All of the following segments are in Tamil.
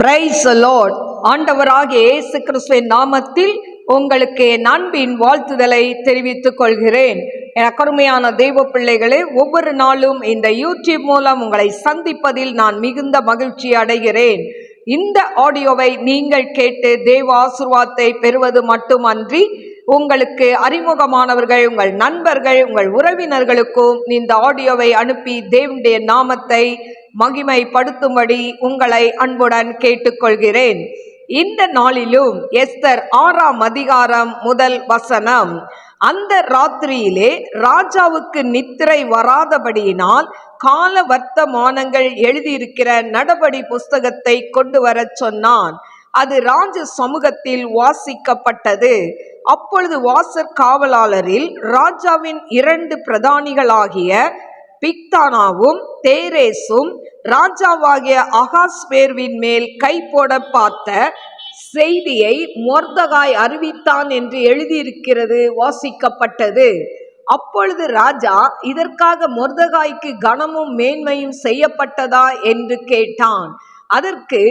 Praise the Lord. ஆண்டவராகிய இயேசு கிறிஸ்துவின் நாமத்தில் உங்களுக்கு என் அன்பின் வாழ்த்துதலை தெரிவித்துக் கொள்கிறேன். அருமையான தெய்வ பிள்ளைகளே, ஒவ்வொரு நாளும் இந்த யூடியூப் மூலம் உங்களை சந்திப்பதில் நான் மிகுந்த மகிழ்ச்சி அடைகிறேன். இந்த ஆடியோவை நீங்கள் கேட்டு தேவ ஆசீர்வாதத்தை பெறுவது மட்டுமன்றி, உங்களுக்கு அறிமுகமானவர்கள், உங்கள் நண்பர்கள், உங்கள் உறவினர்களுக்கும் இந்த ஆடியோவை அனுப்பி தேவனுடைய நாமத்தை மகிமைப்படுத்தும்படி உங்களை அன்புடன் கேட்டுக்கொள்கிறேன். இந்த நாளிலும் எஸ்தர் 6ஆம் அதிகாரம் 1 வசனம். அந்த ராத்திரியிலே ராஜாவுக்கு நித்திரை வராதபடியினால் கால வர்த்தமானங்கள் எழுதியிருக்கிற நடபடி புஸ்தகத்தை கொண்டு வர சொன்னான். அது ராஜ சமூகத்தில் வாசிக்கப்பட்டது. அப்பொழுது வாசற் காவலாளரில் ராஜாவின் 2 பிரதானிகளாகிய பிக்தானாவும் தேரேசும் ராஜாவாகிய அகாஸ்வேருவின் மேல் கை போட பார்த்த செய்தியை மொர்தகாய் அறிவித்தான் என்று எழுதியிருக்கிறது வாசிக்கப்பட்டது. அப்பொழுது ராஜா, இதற்காக மொர்தகாய்க்கு கனமும் மேன்மையும் செய்யப்பட்டதா என்று கேட்டான். அதற்கு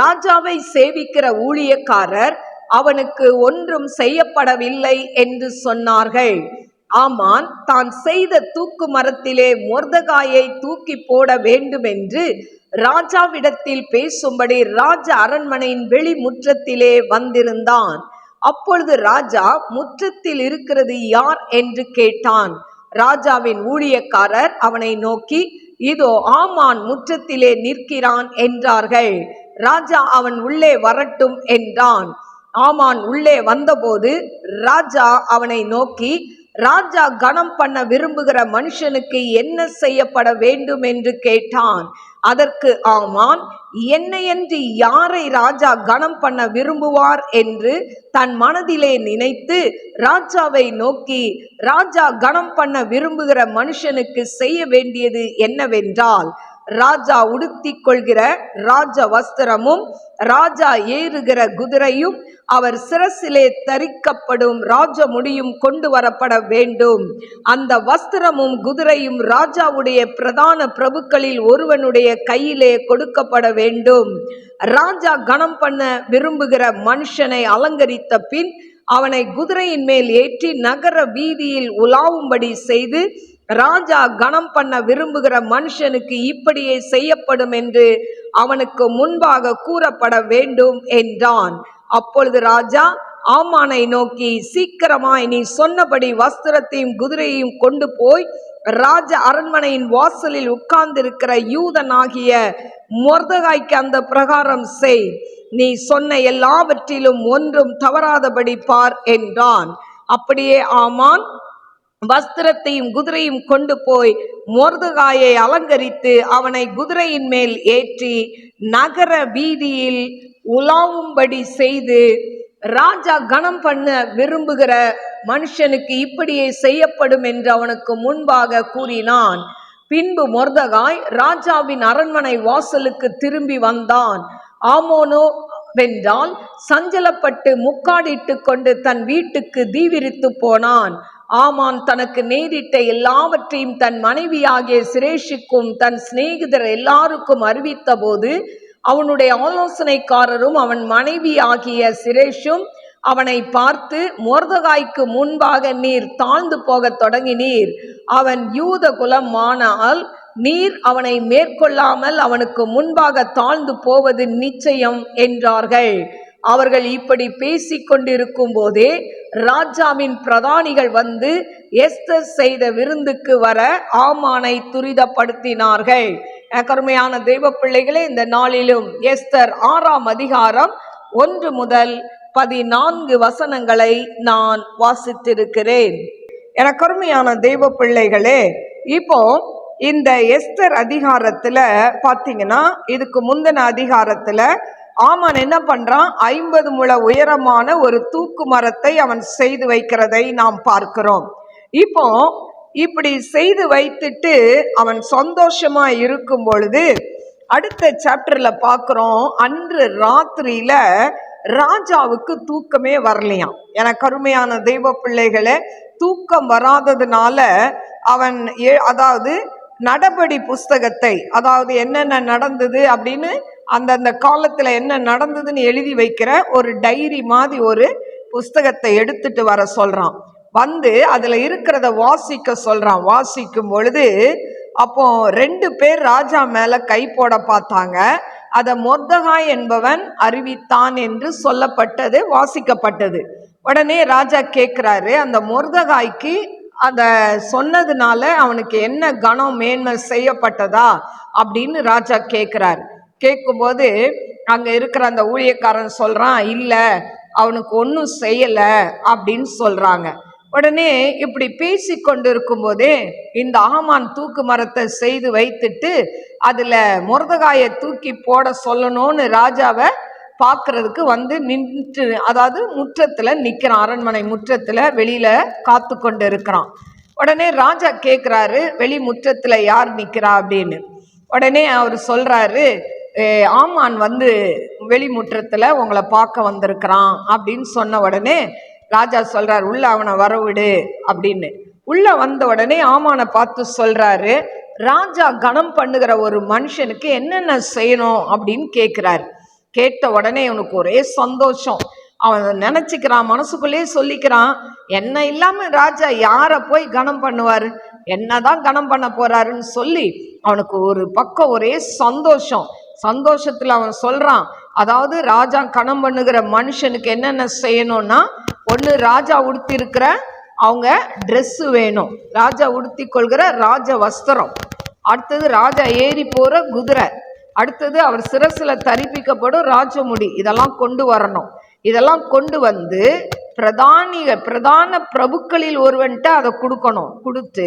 ராஜாவை சேவிக்கிற ஊழியக்காரர், அவனுக்கு ஒன்றும் செய்யப்படவில்லை என்று சொன்னார்கள். ஆமான் தான் செய்த தூக்கு மரத்திலே மொர்தகாயை தூக்கி போட வேண்டும் என்று ராஜாவிடத்தில் பேசும்படி ராஜ அரண்மனையின் வெளி முற்றத்திலே வந்திருந்தான். அப்பொழுது ராஜா, முற்றத்தில் இருக்கிறது யார் என்று கேட்டான். ராஜாவின் ஊழியக்காரர் அவனை நோக்கி, இதோ ஆமான் முற்றத்திலே நிற்கிறான் என்றார்கள். ராஜா, அவன் உள்ளே வரட்டும் என்றான். ஆமான் உள்ளே வந்தபோது ராஜா அவனை நோக்கி, ராஜா கனம் பண்ண விரும்புகிற மனுஷனுக்கு என்ன செய்யப்பட வேண்டும் என்று கேட்டான். அதற்கு ஆமான், என்னையன்றி யாரை ராஜா கனம் பண்ண விரும்புவார் என்று தன் மனதிலே நினைத்து ராஜாவை நோக்கி, ராஜா கனம் பண்ண விரும்புகிற மனுஷனுக்கு செய்ய வேண்டியது என்னவென்றால், ராஜா உடுத்திக் கொள்கிற ராஜ வஸ்திரமும் ராஜா ஏறுகிற குதிரையும் அவர் சிரசிலே தரிக்கப்படும் ராஜ முடியும் கொண்டு வரப்பட வேண்டும். அந்த வஸ்திரமும் குதிரையும் ராஜாவுடைய பிரதான பிரபுக்களில் ஒருவனுடைய கையிலே கொடுக்கப்பட வேண்டும். ராஜா கனம் பண்ண விரும்புகிற மனுஷனை அலங்கரித்த பின் அவனை குதிரையின் மேல் ஏற்றி நகர வீதியில் உலாவும்படி செய்து, ராஜா கனம் பண்ண விரும்புகிற மனுஷனுக்கு இப்படியே செய்யப்படும் என்று அவனுக்கு முன்பாக கூறப்பட வேண்டும் என்றான். அப்பொழுது ராஜா ஆமானை நோக்கி, சீக்கிரமாய் நீ சொன்னபடி வஸ்திரத்தையும் குதிரையையும் கொண்டு போய் ராஜ அரண்மனையின் வாசலில் உட்கார்ந்திருக்கிற யூதனாகிய மொர்தகாய்க்கு அந்த பிரகாரம் செய். நீ சொன்ன எல்லாவற்றிலும் ஒன்றும் தவறாதபடி பார் என்றான். அப்படியே ஆமான் வஸ்திரத்தையும் குதிரையும் கொண்டு போய் மொர்தகாயை அலங்கரித்து அவனை குதிரையின் மேல் ஏற்றி நகர வீதியில் உலாவும்படி செய்து, ராஜா கனம் பண்ண விரும்புகிற மனுஷனுக்கு இப்படியே செய்யப்படும் என்று அவனுக்கு முன்பாக கூறினான். பின்பு மொர்தகாய் ராஜாவின் அரண்மனை வாசலுக்கு திரும்பி வந்தான். ஆமோனோ வென்றால் சஞ்சலப்பட்டு முக்காடிட்டு கொண்டு தன் வீட்டுக்கு தீவிரித்து போனான். ஆமான் தனக்கு நேரிட்ட எல்லாவற்றையும் தன் மனைவியாகிய சிரேஷுக்கும் தன் சிநேகிதர் எல்லாருக்கும் அறிவித்த போது, அவனுடைய ஆலோசனைக்காரரும் அவன் மனைவி ஆகிய சிரேஷும் அவனை பார்த்து, மொர்தகாய்க்கு முன்பாக நீர் தாழ்ந்து போக தொடங்கினீர். அவன் யூத குலமானால் நீர் அவனை மேற்கொள்ளாமல் அவனுக்கு முன்பாக தாழ்ந்து போவது நிச்சயம் என்றார்கள். அவர்கள் இப்படி பேசிக் கொண்டிருக்கும் போதே ராஜாவின் பிரதானிகள் வந்து எஸ்தர் செய்த விருந்துக்கு வர ஆமானை துரிதப்படுத்தினார்கள். கருமையான தெய்வ பிள்ளைகளே, இந்த நாளிலும் எஸ்தர் 6ஆம் அதிகாரம் 1 முதல் 14 வசனங்களை நான் வாசித்திருக்கிறேன். கருமையான தெய்வ பிள்ளைகளே, இப்போ இந்த எஸ்தர் அதிகாரத்துல பாத்தீங்கன்னா, இதுக்கு முந்தின அதிகாரத்துல ஆமான் என்ன பண்றான், 50 முழ உயரமான ஒரு தூக்கு மரத்தை அவன் செய்து வைக்கிறதை நாம் பார்க்கிறோம். இப்போ இப்படி செய்து வைத்துட்டு அவன் சந்தோஷமா இருக்கும் பொழுது அடுத்த சாப்டர்ல பார்க்கிறோம், அன்று ராத்திரியில ராஜாவுக்கு தூக்கமே வரலையாம். கருமையான தெய்வ பிள்ளைகளே, தூக்கம் வராததுனால அவன் அதாவது நடபடி புஸ்தகத்தை, அதாவது என்னென்ன நடந்தது அப்படின்னு அந்தந்த காலத்துல என்ன நடந்ததுன்னு எழுதி வைக்கிற ஒரு டைரி மாதிரி ஒரு புஸ்தகத்தை எடுத்துட்டு வர சொல்றான். வந்து அதுல இருக்கிறத வாசிக்க சொல்றான். வாசிக்கும் பொழுது அப்போ 2 பேர் ராஜா மேல கை போட பார்த்தாங்க. அத மொர்தெகாய் என்பவன் அறிவித்தான் என்று சொல்லப்பட்டது, வாசிக்கப்பட்டது. உடனே ராஜா கேட்கிறாரு, அந்த மொர்தெகாய்க்கு அத சொன்னதுனால அவனுக்கு என்ன கனம் மேன்மை செய்யப்பட்டதா அப்படின்னு ராஜா கேட்கிறாரு. கேட்கும்போது அங்க இருக்கிற அந்த ஊழியக்காரன் சொல்றான், இல்ல அவனுக்கு ஒன்றும் செய்யல அப்படின்னு சொல்றாங்க. உடனே இப்படி பேசி கொண்டு இருக்கும் போதே இந்த ஆமான் தூக்கு மரத்தை செய்து வைத்துட்டு அதுல மொர்தெகாயை தூக்கி போட சொல்லணும்னு ராஜாவை பார்க்கறதுக்கு வந்து நின்று, அதாவது முற்றத்துல நிக்கிறான். அரண்மனை முற்றத்துல வெளியில காத்து கொண்டு இருக்கிறான். உடனே ராஜா கேட்கிறாரு, வெளி முற்றத்துல யார் நிக்கிறா அப்படின்னு. உடனே அவர் சொல்றாரு, ஆமான் வந்து வெளிமுற்றத்துல உங்களை பார்க்க வந்திருக்கிறான் அப்படின்னு சொன்ன உடனே ராஜா சொல்றாரு, உள்ள அவனை வரவிடு அப்படின்னு. உள்ள வந்த உடனே ஆமானை பார்த்து சொல்றாரு, ராஜா கனம் பண்ணுகிற ஒரு மனுஷனுக்கு என்னென்ன செய்யணும் அப்படின்னு கேட்கிறாரு. கேட்ட உடனே அவனுக்கு ஒரே சந்தோஷம். அவன் நினைச்சுக்கிறான், மனசுக்குள்ளே சொல்லிக்கிறான், என்ன இல்லாம ராஜா யார போய் கனம் பண்ணுவாரு, என்னதான் கனம் பண்ண போறாருன்னு சொல்லி அவனுக்கு ஒரு பக்கம் ஒரே சந்தோஷம். சந்தோஷத்துல அவன் சொல்றான், அதாவது ராஜா கனம் பண்ணுகிற மனுஷனுக்கு என்னென்ன செய்யணும்னா, ஒன்று ராஜா உடுத்தி இருக்கிற அவங்க ட்ரெஸ் வேணும், ராஜா உடுத்தி கொள்கிற ராஜ வஸ்திரம், அடுத்தது ராஜா ஏறி போற குதிரை, அடுத்தது அவர் சிரசுல தரிப்பிக்கப்படும் ராஜமுடி, இதெல்லாம் கொண்டு வரணும். இதெல்லாம் கொண்டு வந்து பிரதான பிரபுக்களில் ஒருவன்ட்ட அதை கொடுக்கணும். கொடுத்து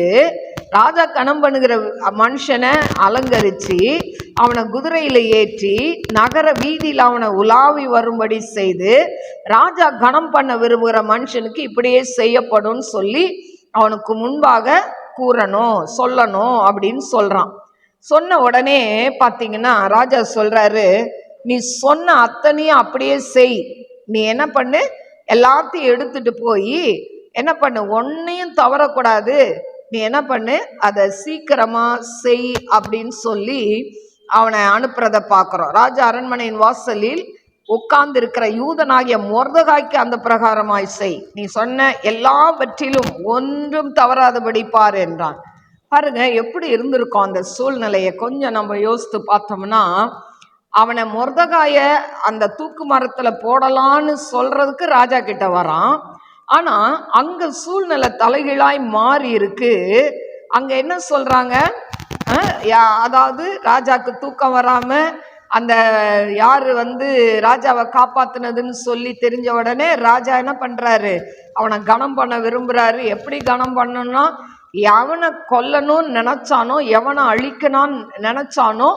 ராஜா கனம் பண்ணுகிற மனுஷனை அலங்கரித்து அவனை குதிரையில் ஏற்றி நகர வீதியில் அவனை உலாவி வரும்படி செய்து, ராஜா கனம் பண்ண விரும்புகிற மனுஷனுக்கு இப்படியே செய்யப்படும் சொல்லி அவனுக்கு முன்பாக கூறணும், சொல்லணும் அப்படின்னு சொல்றான். சொன்ன உடனே பார்த்தீங்கன்னா ராஜா சொல்றாரு, நீ சொன்ன அத்தனையும் அப்படியே செய். நீ என்ன பண்ணு, எல்லாத்தையும் எடுத்துட்டு போய் என்ன பண்ணு, ஒன்னையும் தவறக்கூடாது, நீ என்ன பண்ணு, அதை சீக்கிரமா செய் அப்படின்னு சொல்லி அவனை அனுப்புறத பார்க்கிறோம். ராஜா அரண்மனையின் வாசலில் உட்கார்ந்து இருக்கிற யூதனாகிய மொர்தெகாய்க்கு அந்த பிரகாரமாய் செய், நீ சொன்ன எல்லாவற்றிலும் ஒன்றும் தவறாதபடி பார் என்றான். பாருங்க எப்படி இருந்திருக்கும் அந்த சூழ்நிலையை கொஞ்சம் நம்ம யோசித்து பார்த்தோம்னா, அவனை மொர்தெகாய அந்த தூக்கு மரத்துல போடலான்னு சொல்றதுக்கு ராஜா கிட்ட வரான். ஆனா அங்க சூழ்நிலை தலைகீழாய் மாறி இருக்கு. அங்க என்ன சொல்றாங்க, அதாவது ராஜாக்கு தூக்கம் வராம அந்த யாரு வந்து ராஜாவை காப்பாத்துனதுன்னு சொல்லி தெரிஞ்ச உடனே ராஜா என்ன பண்றாரு, அவனை கனம் பண்ண விரும்புறாரு. எப்படி கனம் பண்ணணும்னா, எவனை கொல்லணும்னு நினைச்சானோ, எவனை அழிக்கணும்னு நினைச்சானோ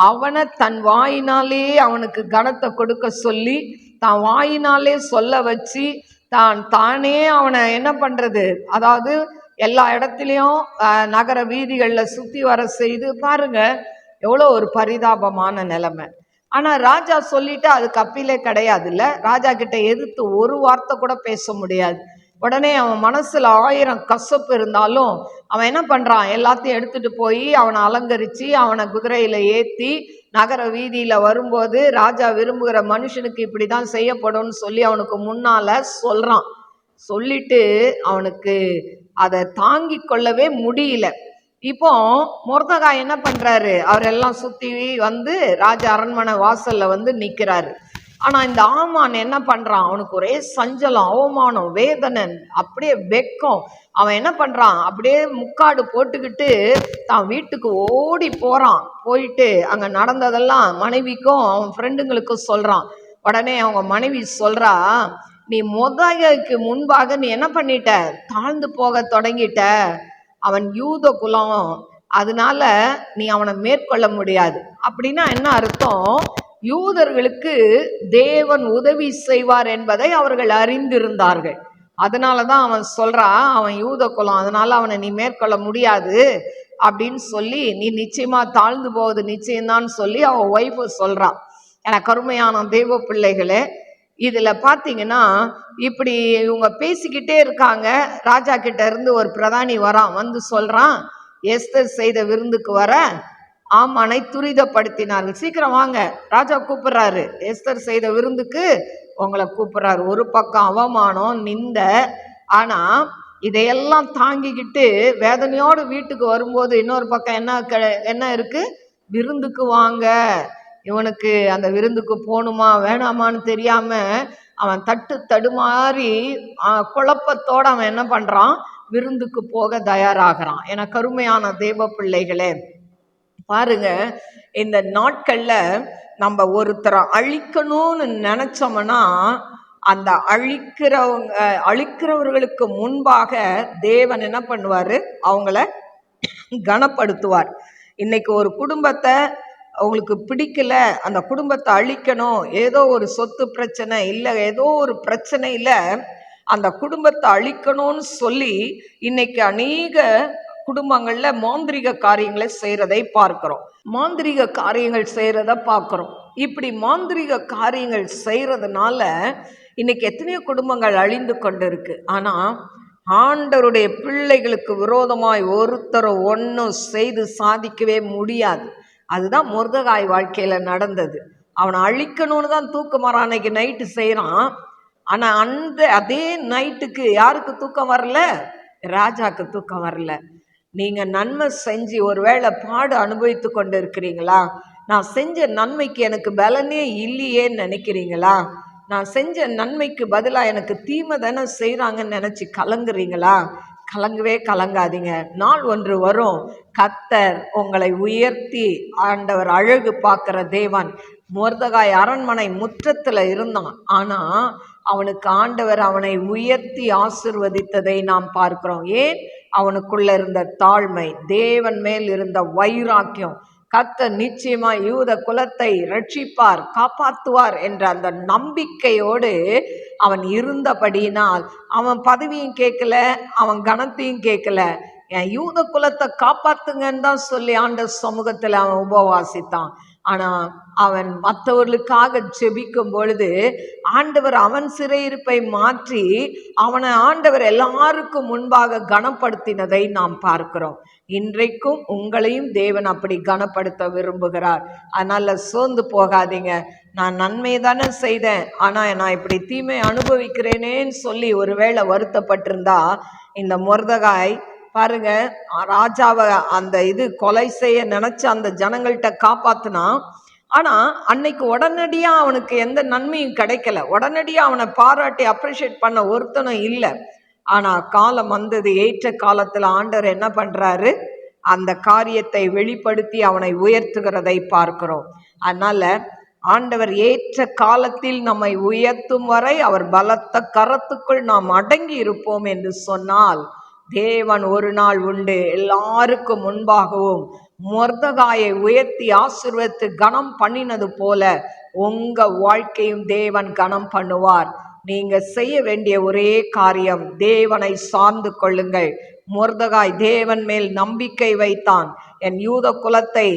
அவனை தன் வாயினாலே அவனுக்கு கனத்தை கொடுக்க சொல்லி, தான் வாயினாலே சொல்ல வச்சு தானே அவனை என்ன பண்றது, அதாவது எல்லா இடத்துலையும் நகர வீதிகளில் சுற்றி வர செய்து. பாருங்க எவ்வளோ ஒரு பரிதாபமான நிலைமை. ஆனால் ராஜா சொல்லிட்டு அதுக்கு அப்பீலே கிடையாது இல்லை, ராஜா கிட்ட எதிர்த்து ஒரு வார்த்தை கூட பேச முடியாது. உடனே அவன் மனசுல 1000 கசப்பு இருந்தாலும் அவன் என்ன பண்றான், எல்லாத்தையும் எடுத்துட்டு போய் அவனை அலங்கரிச்சு அவனை குதிரையில ஏத்தி நகர வீதியில வரும்போது ராஜா விரும்புகிற மனுஷனுக்கு இப்படிதான் செய்யப்படும்னு சொல்லி அவனுக்கு முன்னால சொல்றான். சொல்லிட்டு அவனுக்கு அதை தாங்கி கொள்ளவே முடியல. இப்போ மொர்தெகாய் என்ன பண்றாரு, அவரெல்லாம் சுத்தி வந்து ராஜா அரண்மனை வாசல்ல வந்து நிக்கிறாரு. ஆனா இந்த ஆமான் என்ன பண்றான், அவனுக்கு ஒரே சஞ்சலம், அவமானம், வேதனை, அப்படியே வெக்கம். அவன் என்ன பண்றான், அப்படியே முக்காடு போட்டுக்கிட்டு தான் வீட்டுக்கு ஓடி போறான். போயிட்டு அங்க நடந்ததெல்லாம் மனைவிக்கும் அவன் ஃப்ரெண்டுங்களுக்கும் சொல்றான். உடனே அவங்க மனைவி சொல்றா, நீ மொர்தெகாய்க்கு முன்பாக நீ என்ன பண்ணிட்ட, தாழ்ந்து போக தொடங்கிட்ட. அவன் யூத குலம், அதனால நீ அவனை மேற்கொள்ள முடியாது. அப்படின்னா என்ன அர்த்தம், யூதர்களுக்கு தேவன் உதவி செய்வார் என்பதை அவர்கள் அறிந்திருந்தார்கள். அதனாலதான் அவன் சொல்றான், அவன் யூத குலம், அதனால அவனை நீ மேற்கொள்ள முடியாது அப்படின்னு சொல்லி, நீ நிச்சயமா தாழ்ந்து போவது நிச்சயம்தான் சொல்லி அவன் ஒய்ஃபு சொல்றான். எனக்கு அருமையான தெய்வ பிள்ளைகளே, இதுல பாத்தீங்கன்னா இப்படி இவங்க பேசிக்கிட்டே இருக்காங்க. ராஜா கிட்ட இருந்து ஒரு பிரதானி வரான், வந்து சொல்றான், எஸ்தர் செய்த விருந்துக்கு வர ஆமானை துரிதப்படுத்தினார்கள். சீக்கிரம் வாங்க, ராஜா கூப்பிடுறாரு, எஸ்தர் செய்த விருந்துக்கு உங்களை கூப்பிடுறாரு. ஒரு பக்கம் அவமானம், நிந்த, ஆனா இதையெல்லாம் தாங்கிக்கிட்டு வேதனையோடு வீட்டுக்கு வரும்போது இன்னொரு பக்கம் என்ன இருக்கு? விருந்துக்கு வாங்க. இவனுக்கு அந்த விருந்துக்கு போகணுமா வேணாமான்னு தெரியாம அவன் தடுமாறி குழப்பத்தோடு அவன் என்ன பண்றான்? விருந்துக்கு போக தயாராகிறான். என கருமையான தேவ பிள்ளைகளே, பாருங்க, இந்த நாட்கள்ல நம்ம ஒருத்தரை அழிக்கணும்னு நினைச்சோம்னா அந்த அழிக்கிறவர்களுக்கு முன்பாக தேவன் என்ன பண்ணுவாரு? அவங்கள கனப்படுத்துவார். இன்னைக்கு ஒரு குடும்பத்தை உங்களுக்கு பிடிக்கல, அந்த குடும்பத்தை அழிக்கணும், ஏதோ ஒரு சொத்து பிரச்சனை இல்லை, ஏதோ ஒரு பிரச்சனையில அந்த குடும்பத்தை அழிக்கணும்னு சொல்லி இன்னைக்கு அநேக குடும்பங்கள்ல மாந்திரிக காரியங்களை செய்யறதை பார்க்கிறோம். மாந்திரிக காரியங்கள் செய்யறத பார்க்கிறோம். இப்படி மாந்திரிக காரியங்கள் செய்யறதுனால இன்னைக்கு எத்தனையோ குடும்பங்கள் அழிந்து கொண்டு இருக்கு. ஆனா ஆண்டவருடைய பிள்ளைகளுக்கு விரோதமாய் ஒருத்தர் ஒன்றும் செய்து சாதிக்கவே முடியாது. அதுதான் மொர்தெகாய் வாழ்க்கையில நடந்தது. அவனை அழிக்கணும்னு தான் தூக்கமரம் அன்னைக்கு நைட்டு செய்யறான். ஆனா அதே நைட்டுக்கு யாருக்கு தூக்கம் வரல? ராஜாக்கு தூக்கம் வரல. நீங்க நன்மை செஞ்சு ஒருவேளை பாடு அனுபவித்து கொண்டு இருக்கிறீங்களா? நான் செஞ்ச நன்மைக்கு எனக்கு பலனே இல்லையேன்னு நினைக்கிறீங்களா? நான் செஞ்ச நன்மைக்கு பதிலாக எனக்கு தீமை தானே செய்கிறாங்கன்னு நினச்சி கலங்குறீங்களா? கலங்கவே கலங்காதீங்க. நாள் ஒன்று வரும், கர்த்தர் உங்களை உயர்த்தி, ஆண்டவர் அழகு பார்க்குற தேவன். மொர்தெகாய் அரண்மனை முற்றத்தில் இருந்தான், ஆனால் அவனுக்கு ஆண்டவர் அவனை உயர்த்தி ஆசிர்வதித்ததை நாம் பார்க்கிறோம். ஏன்? அவனுக்குள்ள இருந்த தாழ்மை, தேவன் மேல் இருந்த வைராக்கியம். கர்த்தர் நிச்சயமாய் யூத குலத்தை ரட்சிப்பார், காப்பாற்றுவார் என்ற அந்த நம்பிக்கையோடு அவன் இருந்தபடியினால் அவன் பதவியும் கேட்கல, அவன் கனத்தையும் கேட்கல. என் யூத குலத்தை காப்பாத்துங்கன்னு தான் சொல்லி ஆண்டவர் சமூகத்தில் அவன் உபவாசித்தான். ஆனால் அவன் மற்றவர்களுக்காக ஜெபிக்கும் பொழுது ஆண்டவர் அவன் சிறையிருப்பை மாற்றி அவனை ஆண்டவர் எல்லாருக்கும் முன்பாக கனப்படுத்தினதை நாம் பார்க்கிறோம். இன்றைக்கும் உங்களையும் தேவன் அப்படி கனப்படுத்த விரும்புகிறார். அதனால சோர்ந்து போகாதீங்க. நான் நன்மை தானே செய்தேன், ஆனால் நான் இப்படி தீமை அனுபவிக்கிறேனேன்னு சொல்லி ஒருவேளை வருத்தப்பட்டிருந்தா, இந்த மொர்தெகாய் பாருங்க, ராஜாவை அந்த கொலை செய்ய நினைச்ச அந்த ஜனங்கள்கிட்ட காப்பாத்தினா. ஆனா அன்னைக்கு உடனடியா அவனுக்கு எந்த நன்மையும் கிடைக்கல. உடனடியா அவனை பாராட்டி அப்ரிஷியேட் பண்ண ஒருத்தனும் இல்லை. ஆனா காலம் வந்தது, ஏற்ற காலத்துல ஆண்டவர் என்ன பண்றாரு? அந்த காரியத்தை வெளிப்படுத்தி அவனை உயர்த்துகிறதை பார்க்கிறோம். அதனால ஆண்டவர் ஏற்ற காலத்தில் நம்மை உயர்த்தும் வரை அவர் பலத்த கரத்துக்குள் நாம் அடங்கி இருப்போம் என்று சொன்னால், தேவன் ஒரு நாள் உண்டு, எல்லாருக்கும் முன்பாகவும் மொர்தெகாயை உயர்த்தி ஆசீர்வதித்து கனம் பண்ணினது போல உங்க வாழ்க்கையும் தேவன் கனம் பண்ணுவார். நீங்க செய்ய வேண்டிய ஒரே காரியம், தேவனை சார்ந்து கொள்ளுங்கள். மொர்தெகாய் தேவன் மேல் நம்பிக்கை வைத்தான். என் யூத குலத்தை,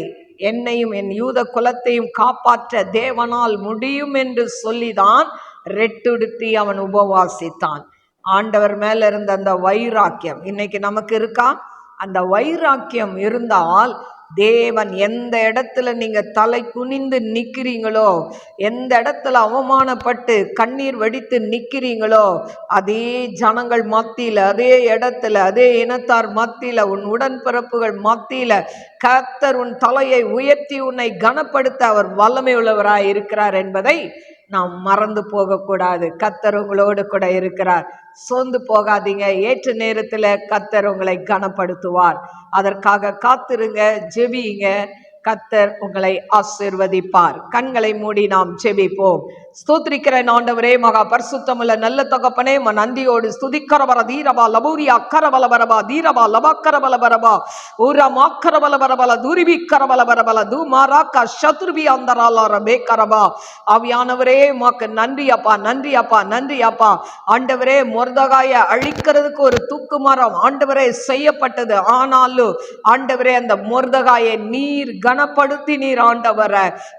என்னையும் என் யூத குலத்தையும் காப்பாற்ற தேவனால் முடியும் என்று சொல்லிதான் ரெட்டுடுத்தி அவன் உபவாசித்தான். ஆண்டவர் மேல இருந்த அந்த வைராக்கியம் இன்னைக்கு நமக்கு இருக்கா? அந்த வைராக்கியம் இருந்தால் தேவன் எந்த இடத்துல நீங்க தலை குனிந்து நிக்கிறீங்களோ, எந்த இடத்துல அவமானப்பட்டு கண்ணீர் வடித்து நிக்கிறீங்களோ, அதே ஜனங்கள் மத்தியில, அதே இடத்துல, அதே இனத்தார் மத்தியில, உன் உடன்பிறப்புகள் மத்தியில கர்த்தர் உன் தலையை உயர்த்தி உன்னை கனப்படுத்த அவர் வல்லமை உள்ளவராய் இருக்கிறார் என்பதை நாம் மறந்து போகக்கூடாது. கர்த்தர் உங்களோடு கூட இருக்கிறார். சோர்ந்து போகாதீங்க. ஏற்ற நேரத்தில் கர்த்தர் உங்களை கனப்படுத்துவார். அதற்காக காத்திருங்க, ஜெபியுங்க. கர்த்தர் உங்களை ஆசீர்வதிப்பார். கண்களை மூடி நாம் ஜெபிப்போம். ஸ்தோத்திரிக்கிற ஆண்டவரே, மகா பரிசுத்தமுள்ள நல்ல தகப்பனே, நந்தியோடு ஸ்துதிக்கரவர தீரபா லபூரியா கரபலபரபா தீரபா லபக்கரபலபரபா ஊரா மாக்கரபலபரபல தூரிபி கரபலபரபல தூமாராக்கா சத்ருபி அந்தராலார பேக்கரபா. ஆவியானவரே, உமக்கு நன்றி அப்பா, நன்றி அப்பா, நன்றி அப்பா. ஆண்டவரே, மொர்தெகாயை அழிக்கிறதுக்கு ஒரு தூக்கு மரம் ஆண்டவரே செய்யப்பட்டது. ஆனாலும் ஆண்டவரே, அந்த மொர்தெகாயை நீர் கனப்படுத்தி நீர் ஆண்டவர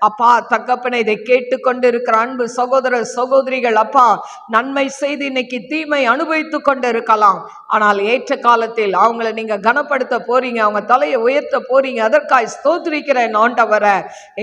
அப்பா தகப்பனை இதை கேட்டுக்கொண்டு இருக்கிற அன்பு சகோதர சகோதரிகள் அப்பா நன்மை செய்து இன்னைக்கு தீமை அனுபவித்து கொண்டு இருக்கலாம். ஆனால் ஏற்ற காலத்தில் அவங்கள நீங்க கனப்படுத்த போறீங்க, அவங்க தலையை உயர்த்த போறீங்க. அதற்காய் ஸ்தோத்திரிக்கிறேன் ஆண்டவரே.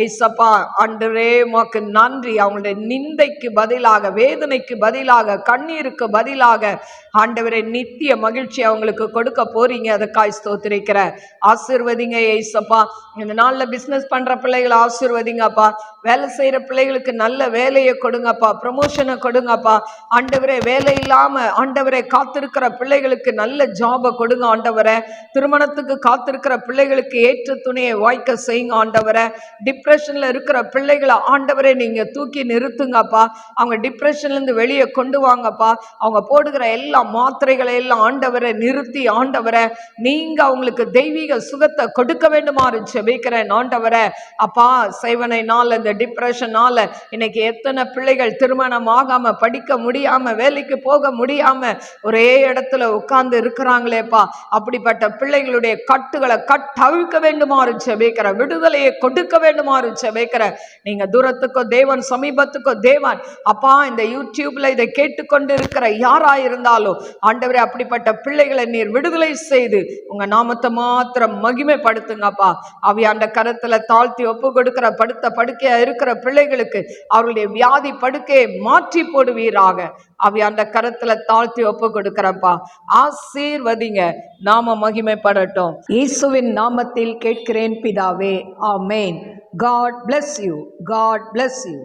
ஏசப்பா ஆண்டவரே உமக்கு நன்றி. அவங்களுடைய நிந்தைக்கு பதிலாக, வேதனைக்கு பதிலாக, கண்ணீருக்கு பதிலாக ஆண்டவரே நித்திய மகிழ்ச்சி அவங்களுக்கு கொடுக்க போறீங்க. அதற்காய் ஸ்தோத்திரிக்கிறேன். ஆசீர்வதிங்க ஏசப்பா. இந்த நாள்ல பிசினஸ் பண்ற பிள்ளைகளை ஆசீர்வதிங்கப்பா. வேலை செய்யற பிள்ளைகளுக்கு நல்ல வேலையை கொடுங்கப்பா, ப்ரமோஷனை கொடுங்கப்பா. ஆண்டவரே வேலை இல்லாம ஆண்டவரே காத்திருக்கிற பிள்ளைகளுக்கு நல்ல ஜாபை கொடுங்க ஆண்டவரே. திருமணத்துக்கு காத்திருக்கிற பிள்ளைகளுக்கு ஏற்ற துணையை வாய்க்க செய்யுங்க ஆண்டவரே. டிப்ரெஷன்ல இருக்கிற பிள்ளைகளை ஆண்டவரே நீங்க தூக்கி நிறுத்துங்கப்பா. அவங்க டிப்ரெஷன்ல இருந்து வெளியே கொண்டு வாங்கப்பா. அவங்க போடுகிற எல்லா மாத்திரைகளை எல்லாம் ஆண்டவரை நிறுத்தி ஆண்டவரை நீங்க அவங்களுக்கு தெய்வீக சுகத்தை கொடுக்க வேண்டுமாறு ஜெபிக்கிறேன் ஆண்டவரே. அப்பா செய்வனைனால இந்த டிப்ரெஷனால இன்னைக்கு எத்தனை பிள்ளைகள் திருமணம் ஆகாம, படிக்க முடியாம, வேலைக்கு போக முடியாம ஒரே இடத்துல உட்கார்ந்து இருக்கிறாங்களேப்பா. அப்படிப்பட்ட பிள்ளைகளுடைய கட்டுகளை கட்டவிழ்க்க வேண்டுமாறு ஜெபிக்கிற, விடுதலையை கொடுக்க வேண்டுமாறு ஜெபிக்கிற. நீங்க தூரத்துக்கோ தேவன், சமீபத்துக்கோ தேவன் அப்பா. இந்த யூடியூப்ல இதை கேட்டுக்கொண்டு இருக்கிற யாராயிருந்தாலும் ஆண்டவரே அப்படிப்பட்ட பிள்ளைகளை நீர் விடுதலை செய்து உங்க நாமத்தை மாத்திரம் மகிமைப்படுத்துங்கப்பா. அவையாண்ட கரத்துல தாழ்த்தி ஒப்பு கொடுக்கிற, படுத்த படுக்கையா இருக்கிற பிள்ளைகளுக்கு அவருடைய வியாதி படுக்கையை மாற்றி போடுவீராக. அவையாண்ட கரத்துல தாழ்த்தி ஒப்பு கொடுக்கிறப்பா. ஆசீர்வதிங்க, நாம மகிமைப்படட்டும். இயேசுவின் நாமத்தில் கேட்கிறேன் பிதாவே, ஆமேன். God bless you. God bless you.